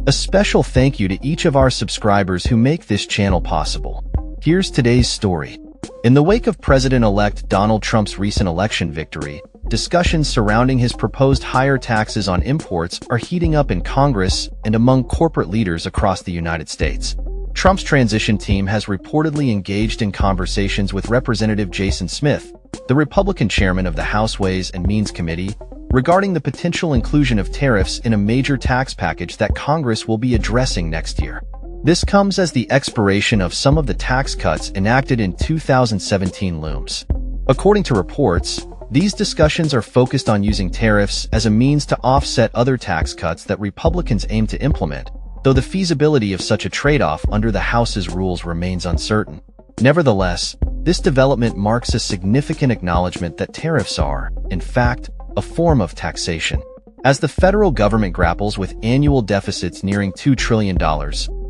A special thank you to each of our subscribers who make this channel possible. Here's today's story. In the wake of President-elect Donald Trump's recent election victory, discussions surrounding his proposed higher taxes on imports are heating up in Congress and among corporate leaders across the United States. Trump's transition team has reportedly engaged in conversations with Representative Jason Smith, the Republican chairman of the House Ways and Means Committee, regarding the potential inclusion of tariffs in a major tax package that Congress will be addressing next year. This comes as the expiration of some of the tax cuts enacted in 2017 looms. According to reports, these discussions are focused on using tariffs as a means to offset other tax cuts that Republicans aim to implement, though the feasibility of such a trade-off under the House's rules remains uncertain. Nevertheless, this development marks a significant acknowledgement that tariffs are, in fact, a form of taxation. As the federal government grapples with annual deficits nearing $2 trillion,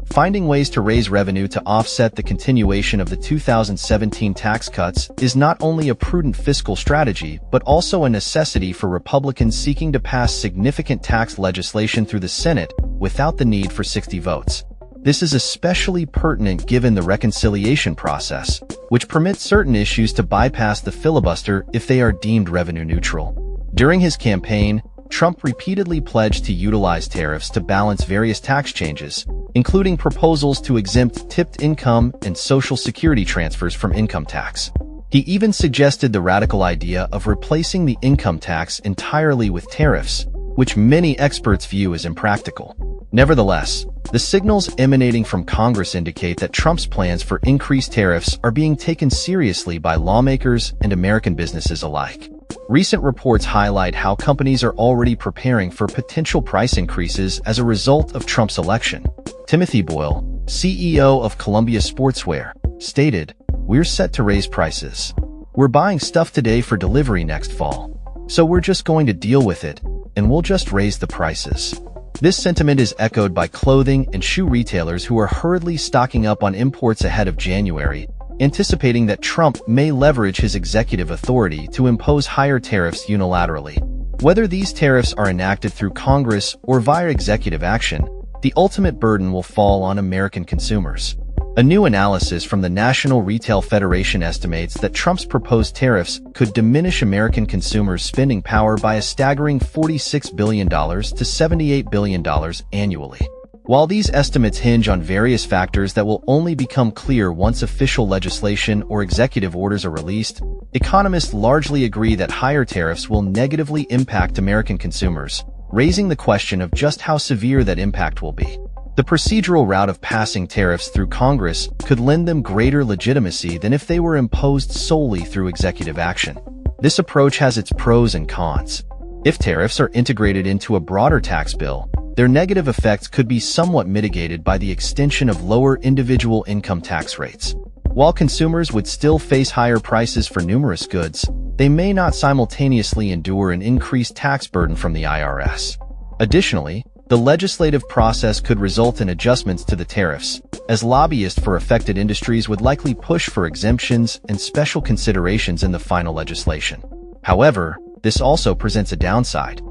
finding ways to raise revenue to offset the continuation of the 2017 tax cuts is not only a prudent fiscal strategy but also a necessity for Republicans seeking to pass significant tax legislation through the Senate without the need for 60 votes. This is especially pertinent given the reconciliation process, which permits certain issues to bypass the filibuster if they are deemed revenue neutral. During his campaign, Trump repeatedly pledged to utilize tariffs to balance various tax changes, including proposals to exempt tipped income and Social Security transfers from income tax. He even suggested the radical idea of replacing the income tax entirely with tariffs, which many experts view as impractical. Nevertheless, the signals emanating from Congress indicate that Trump's plans for increased tariffs are being taken seriously by lawmakers and American businesses alike. Recent reports highlight how companies are already preparing for potential price increases as a result of Trump's election. Timothy Boyle, CEO of Columbia Sportswear, stated, "We're set to raise prices. We're buying stuff today for delivery next fall. So we're just going to deal with it, and we'll just raise the prices." This sentiment is echoed by clothing and shoe retailers who are hurriedly stocking up on imports ahead of January, anticipating that Trump may leverage his executive authority to impose higher tariffs unilaterally. Whether these tariffs are enacted through Congress or via executive action, the ultimate burden will fall on American consumers. A new analysis from the National Retail Federation estimates that Trump's proposed tariffs could diminish American consumers' spending power by a staggering $46 billion to $78 billion annually. While these estimates hinge on various factors that will only become clear once official legislation or executive orders are released, economists largely agree that higher tariffs will negatively impact American consumers, raising the question of just how severe that impact will be. The procedural route of passing tariffs through Congress could lend them greater legitimacy than if they were imposed solely through executive action. This approach has its pros and cons. If tariffs are integrated into a broader tax bill, their negative effects could be somewhat mitigated by the extension of lower individual income tax rates. While consumers would still face higher prices for numerous goods, they may not simultaneously endure an increased tax burden from the IRS. Additionally, the legislative process could result in adjustments to the tariffs, as lobbyists for affected industries would likely push for exemptions and special considerations in the final legislation. However, this also presents a downside.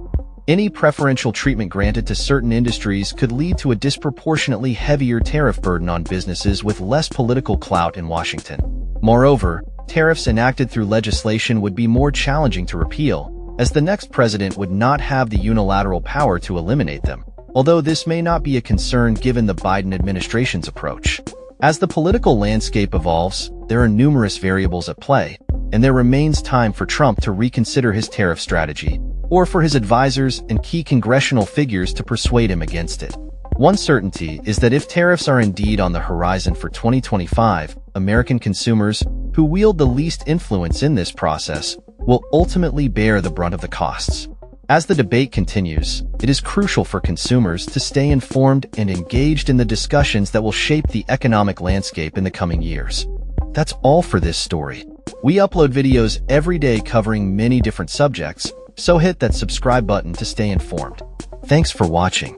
Any preferential treatment granted to certain industries could lead to a disproportionately heavier tariff burden on businesses with less political clout in Washington. Moreover, tariffs enacted through legislation would be more challenging to repeal, as the next president would not have the unilateral power to eliminate them, although this may not be a concern given the Biden administration's approach. As the political landscape evolves, there are numerous variables at play, and there remains time for Trump to reconsider his tariff strategy, or for his advisors and key congressional figures to persuade him against it. One certainty is that if tariffs are indeed on the horizon for 2025, American consumers, who wield the least influence in this process, will ultimately bear the brunt of the costs. As the debate continues, it is crucial for consumers to stay informed and engaged in the discussions that will shape the economic landscape in the coming years. That's all for this story. We upload videos every day covering many different subjects, so hit that subscribe button to stay informed. Thanks for watching.